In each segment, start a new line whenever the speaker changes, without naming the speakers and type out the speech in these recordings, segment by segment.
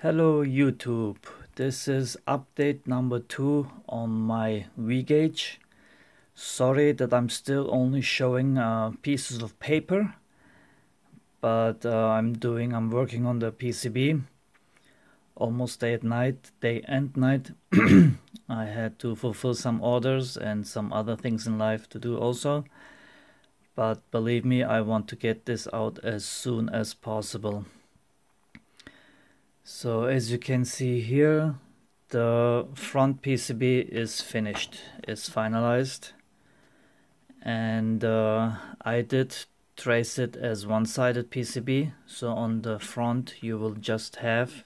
Hello YouTube, this is update number 2 on my V-gauge. Sorry that I'm still only showing pieces of paper, but I'm working on the PCB almost day and night. I had to fulfill some orders and some other things in life to do also, but believe me, I want to get this out as soon as possible. So as you can see here, the front PCB is finished, is finalized, and I did trace it as one-sided PCB. So on the front you will just have,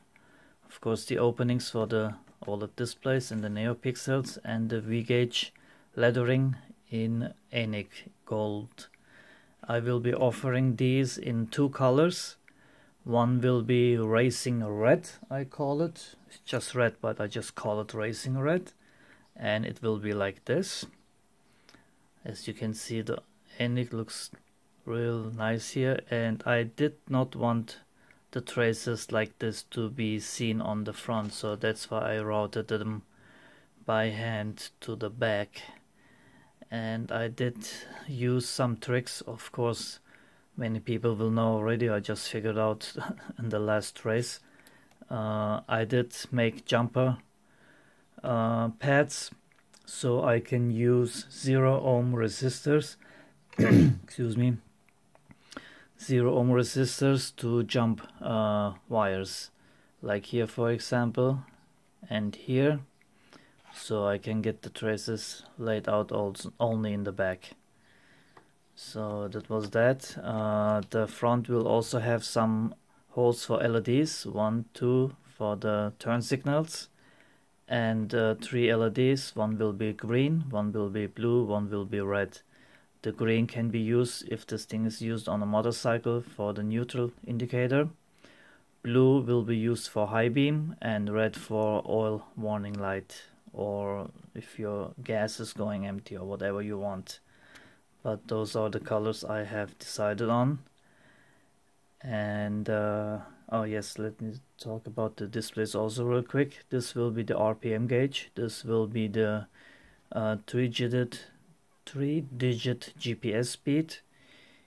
of course, the openings for the OLED displays and the NeoPixels and the V-gauge lettering in Anik gold. I will be offering these in 2 colors. One will be racing red, I call it. It's just red, but I just call it racing red. And it will be like this. As you can see, the Anik looks real nice here. And I did not want the traces like this to be seen on the front. So that's why I routed them by hand to the back. And I did use some tricks, of course. Many people will know already, I just figured out in the last race. I did make jumper pads, so I can use 0 ohm resistors, excuse me, 0 ohm resistors to jump wires, like here for example, and here, so I can get the traces laid out also only in the back. So that was that. The front will also have some holes for LEDs, 1, 2 for the turn signals, and 3 LEDs. One will be green, one will be blue, one will be red. The green can be used if this thing is used on a motorcycle for the neutral indicator. Blue will be used for high beam, and red for oil warning light, or if your gas is going empty or whatever you want. But those are the colors I have decided on. And oh yes, let me talk about the displays also real quick. This will be the RPM gauge. This will be the 3-digit GPS speed.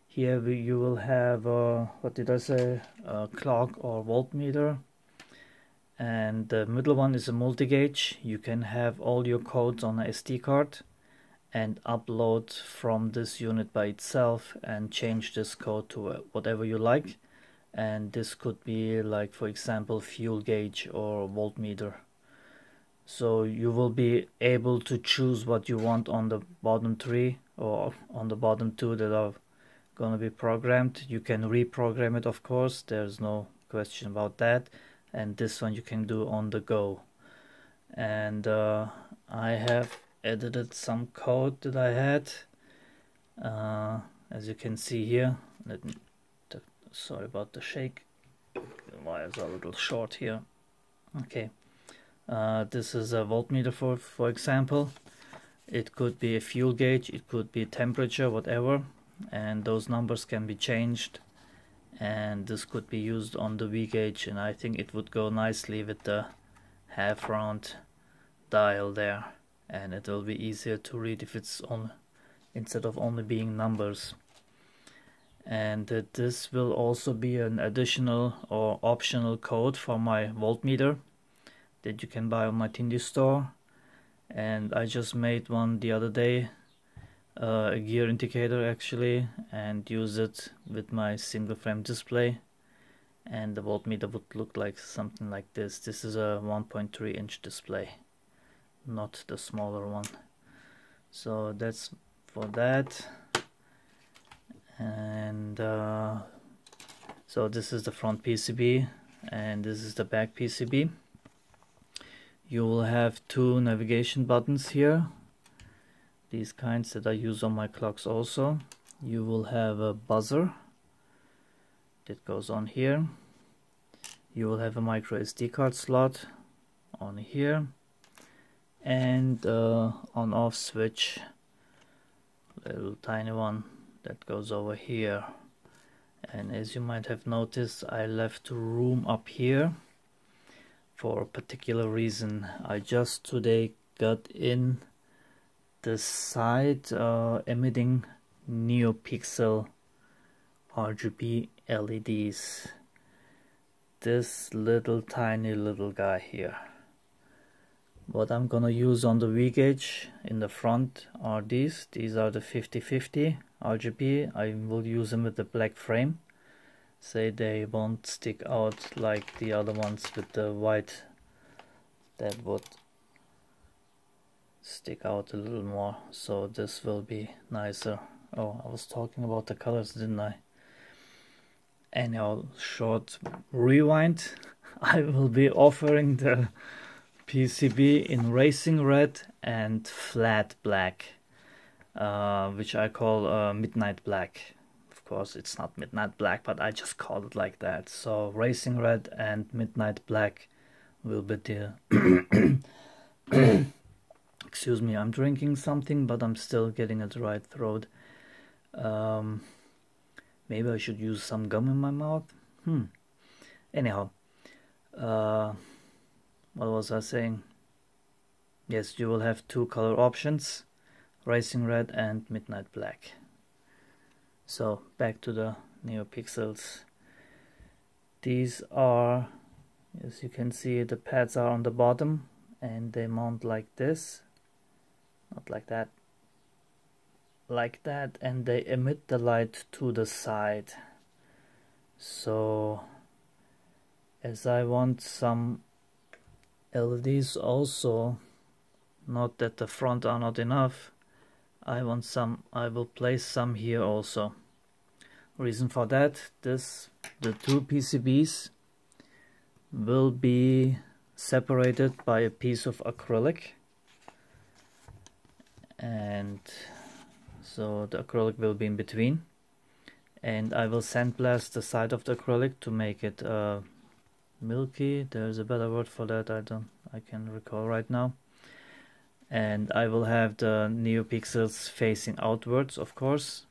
Here you will have what did I say, a clock or voltmeter. And the middle one is a multi-gauge. You can have all your codes on a SD card and upload from this unit by itself and change this code to whatever you like. And this could be like, for example, fuel gauge or voltmeter. So you will be able to choose what you want on the bottom 3 or on the bottom 2 that are going to be programmed. You can reprogram it, of course, there's no question about that. And this one you can do on the go. And I have edited some code that I had, as you can see here. Let me sorry about the shake, the wires are a little short here. Okay, this is a voltmeter for example. It could be a fuel gauge, it could be temperature, whatever, and those numbers can be changed, and this could be used on the V gauge, and I think it would go nicely with the half round dial there. And it will be easier to read if it's on instead of only being numbers. And this will also be an additional or optional code for my voltmeter that you can buy on my Tindy store. And I just made one the other day, a gear indicator actually, and use it with my single frame display, and the voltmeter would look like something like this. This is a 1.3 inch display, not the smaller one. So that's for that. And so this is the front PCB and this is the back PCB. You will have 2 navigation buttons here, these kinds that I use on my clocks also. You will have a buzzer that goes on here. You will have a micro SD card slot on here, and on off switch, little tiny one that goes over here. And as you might have noticed, I left room up here for a particular reason. I just today got in the side emitting NeoPixel RGB LEDs. This little tiny little guy here. What I'm gonna use on the V-gauge in the front are these. These are the 50/50 RGB. I will use them with the black frame. Say they won't stick out like the other ones with the white. That would stick out a little more. So this will be nicer. Oh, I was talking about the colors, didn't I? Anyhow, short rewind. I will be offering the PCB in racing red and flat black, which I call midnight black. Of course it's not midnight black, but I just call it like that. So racing red and midnight black will be the excuse me, I'm drinking something, but I'm still getting a dry throat. Maybe I should use some gum in my mouth. Anyhow, what was I saying? Yes, you will have two color options, racing red and midnight black. So back to the NeoPixels. These are, as you can see, the pads are on the bottom and they mount like this, not like that, like that, and they emit the light to the side. So as I want some LEDs also, not that the front are not enough, I want some, I will place some here also. Reason for that, the two PCBs will be separated by a piece of acrylic, and so the acrylic will be in between, and I will sandblast the side of the acrylic to make it milky. There's a better word for that, I can recall right now. And I will have the NeoPixels facing outwards, of course,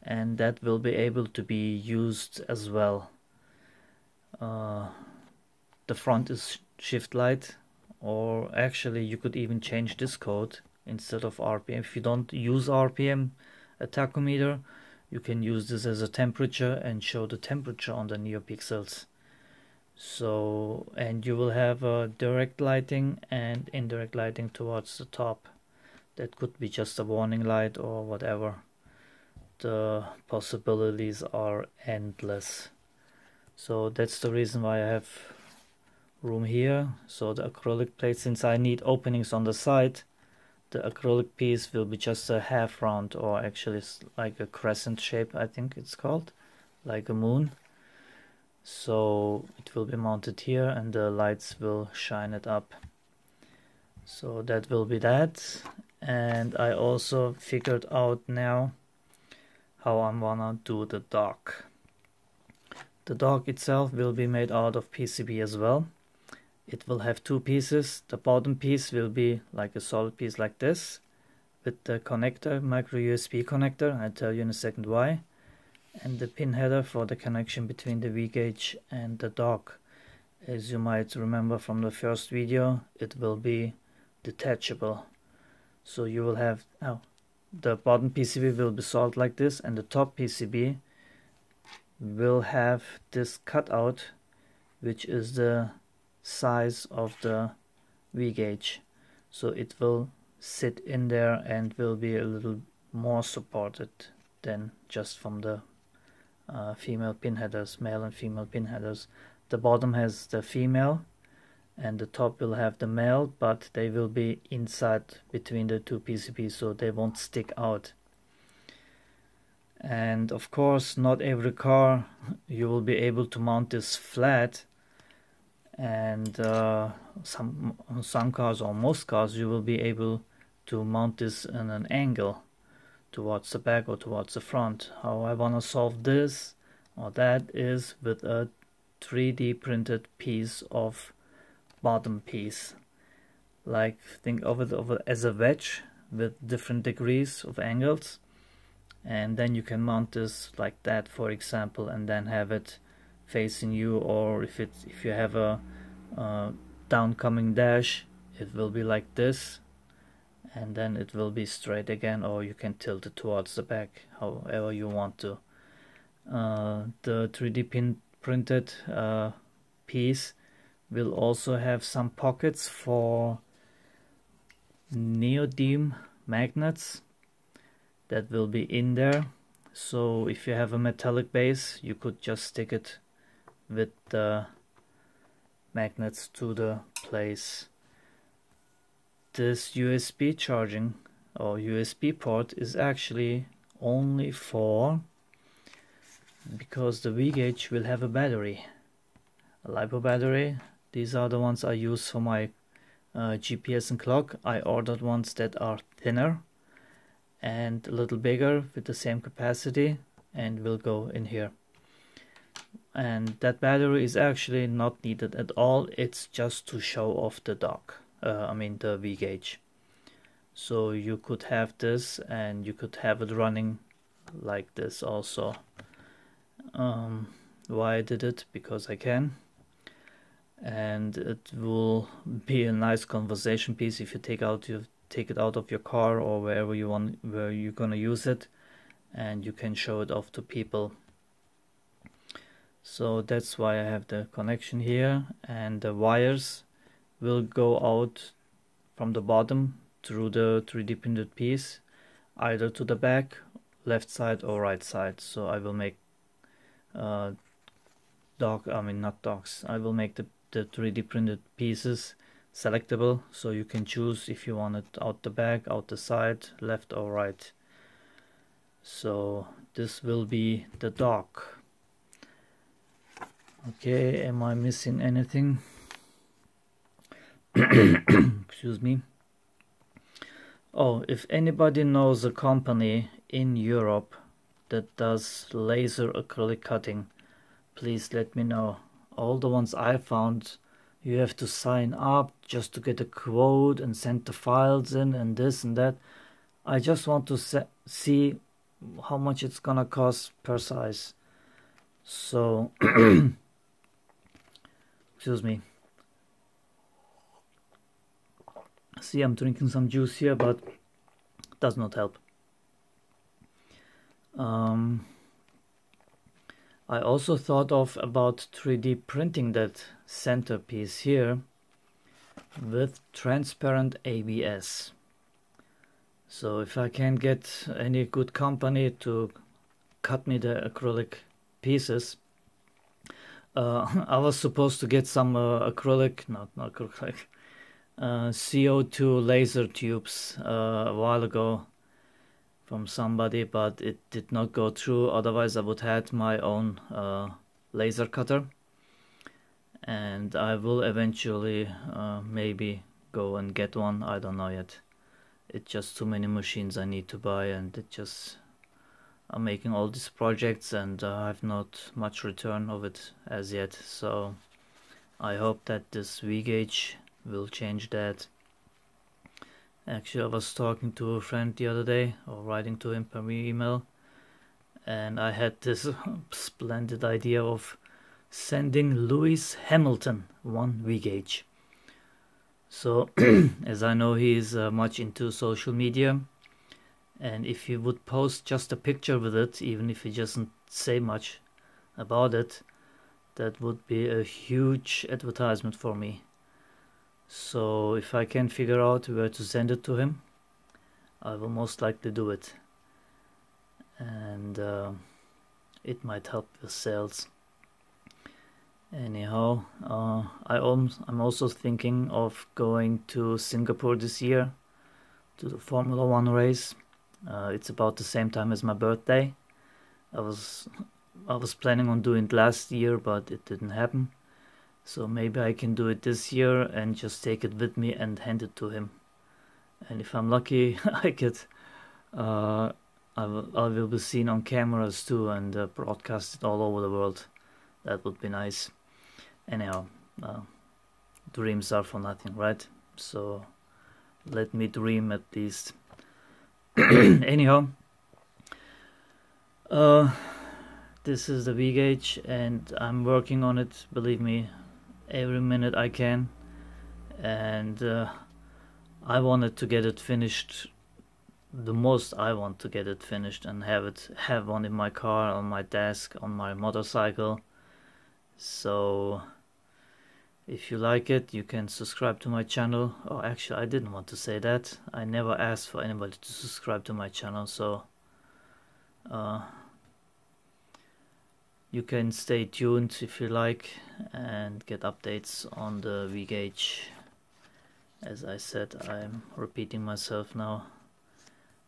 and that will be able to be used as well. The front is shift light, or actually you could even change this code instead of RPM. If you don't use RPM, a tachometer, you can use this as a temperature and show the temperature on the NeoPixels. So, and you will have direct lighting and indirect lighting towards the top. That could be just a warning light or whatever. The possibilities are endless. So that's the reason why I have room here. So the acrylic plate, since I need openings on the side, the acrylic piece will be just a half round, or actually it's like a crescent shape, I think it's called, like a moon. So it will be mounted here and the lights will shine it up. So that will be that. And I also figured out now how I wanna do the dock. The dock itself will be made out of PCB as well. It will have two pieces. The bottom piece will be like a solid piece like this, with the connector, micro USB connector. I'll tell you in a second why. And the pin header for the connection between the V-gauge and the dock. As you might remember from the first video, it will be detachable. So you will have, the bottom PCB will be solid like this, and the top PCB will have this cutout, which is the size of the V-gauge. So it will sit in there and will be a little more supported than just from the female pin headers, male and female pin headers. The bottom has the female and the top will have the male, but they will be inside between the two PCBs, so they won't stick out. And of course, not every car you will be able to mount this flat, and some cars, or most cars, you will be able to mount this in an angle towards the back or towards the front. How I want to solve this or that is with a 3D printed piece of bottom piece. Like, think of it as a wedge with different degrees of angles, and then you can mount this like that, for example, and then have it facing you, or if you have a downcoming dash, it will be like this, and then it will be straight again, or you can tilt it towards the back, however you want to. The 3D printed piece will also have some pockets for neodymium magnets that will be in there. So if you have a metallic base, you could just stick it with the magnets to the place. This USB charging or USB port is actually only for, because the V-gauge will have a battery, a LiPo battery. These are the ones I use for my GPS and clock. I ordered ones that are thinner and a little bigger with the same capacity, and will go in here. And that battery is actually not needed at all. It's just to show off the dock, the V-gauge. So you could have this, and you could have it running like this also. Why I did it? Because I can, and it will be a nice conversation piece if you take it out of your car or wherever you're gonna use it, and you can show it off to people. So that's why I have the connection here, and the wires will go out from the bottom through the 3D printed piece, either to the back, left side or right side. So I will make I will make the 3D printed pieces selectable, so you can choose if you want it out the back, out the side, left or right. So this will be the dock. Okay, am I missing anything? Excuse me. Oh, if anybody knows a company in Europe that does laser acrylic cutting, please let me know. All the ones I found, you have to sign up just to get a quote and send the files in and this and that. I just want to see how much it's gonna cost per size. So excuse me. See, I'm drinking some juice here, but it does not help. I also thought about 3D printing that centerpiece here with transparent ABS. So if I can get any good company to cut me the acrylic pieces, I was supposed to get some CO2 laser tubes a while ago from somebody, but it did not go through. Otherwise I would have my own laser cutter, and I will eventually maybe go and get one. I don't know yet. It's just too many machines I need to buy, and I'm making all these projects, and I have not much return of it as yet. So I hope that this V-gauge will change that. Actually, I was talking to a friend the other day, or writing to him per email, and I had this splendid idea of sending Lewis Hamilton one V-gauge. So as I know he is much into social media, and if he would post just a picture with it, even if he doesn't say much about it, that would be a huge advertisement for me. So if I can figure out where to send it to him, I will most likely do it, and it might help with sales. Anyhow, I'm also thinking of going to Singapore this year to the Formula 1 race. It's about the same time as my birthday. I was planning on doing it last year, but it didn't happen. So maybe I can do it this year and just take it with me and hand it to him. And if I'm lucky, I will be seen on cameras too, and broadcasted all over the world. That would be nice. Anyhow, dreams are for nothing, right? So let me dream at least. Anyhow, this is the V-gauge, and I'm working on it, believe me, every minute I can. and I wanted to get it finished the most I want to get it finished and have one in my car, on my desk, on my motorcycle. So if you like it, you can subscribe to my channel. Oh, actually, I didn't want to say that. I never asked for anybody to subscribe to my channel, so you can stay tuned if you like and get updates on the V-gauge. As I said, I'm repeating myself now.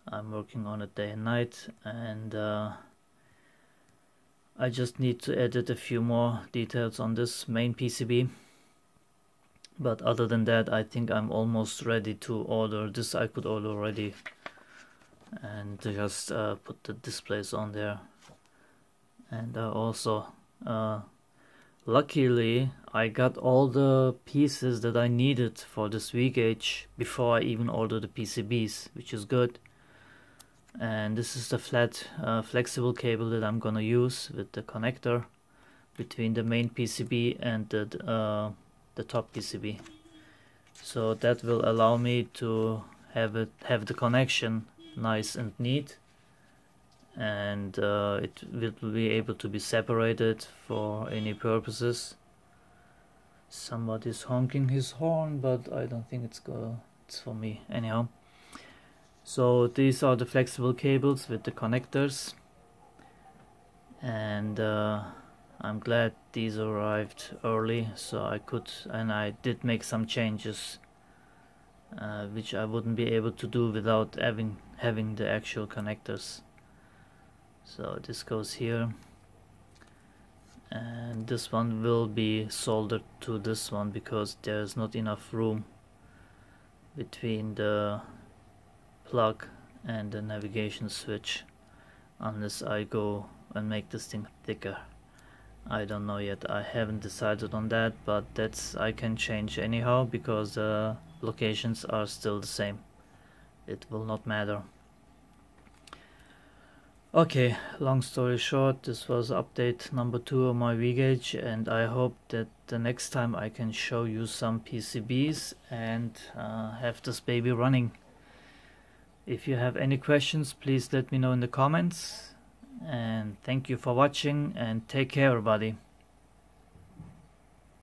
I'm working on it day and night, and I just need to edit a few more details on this main PCB. But other than that, I think I'm almost ready to order. This I could order already and just put the displays on there. And also, luckily, I got all the pieces that I needed for this V-gauge before I even ordered the PCBs, which is good. And this is the flat flexible cable that I'm gonna use with the connector between the main PCB and the top PCB. So that will allow me to have the connection nice and neat, and it will be able to be separated for any purposes. Somebody's honking his horn, but I don't think it's for me anyhow. So these are the flexible cables with the connectors, and I'm glad these arrived early, so I did make some changes which I wouldn't be able to do without having the actual connectors. So this goes here, and this one will be soldered to this one because there's not enough room between the plug and the navigation switch unless I go and make this thing thicker. I don't know yet, I haven't decided on that, but I can change anyhow because the locations are still the same. It will not matter. Okay, long story short, this was update number 2 of my V-gauge, and I hope that the next time I can show you some PCBs and have this baby running. If you have any questions, please let me know in the comments, and thank you for watching, and take care everybody.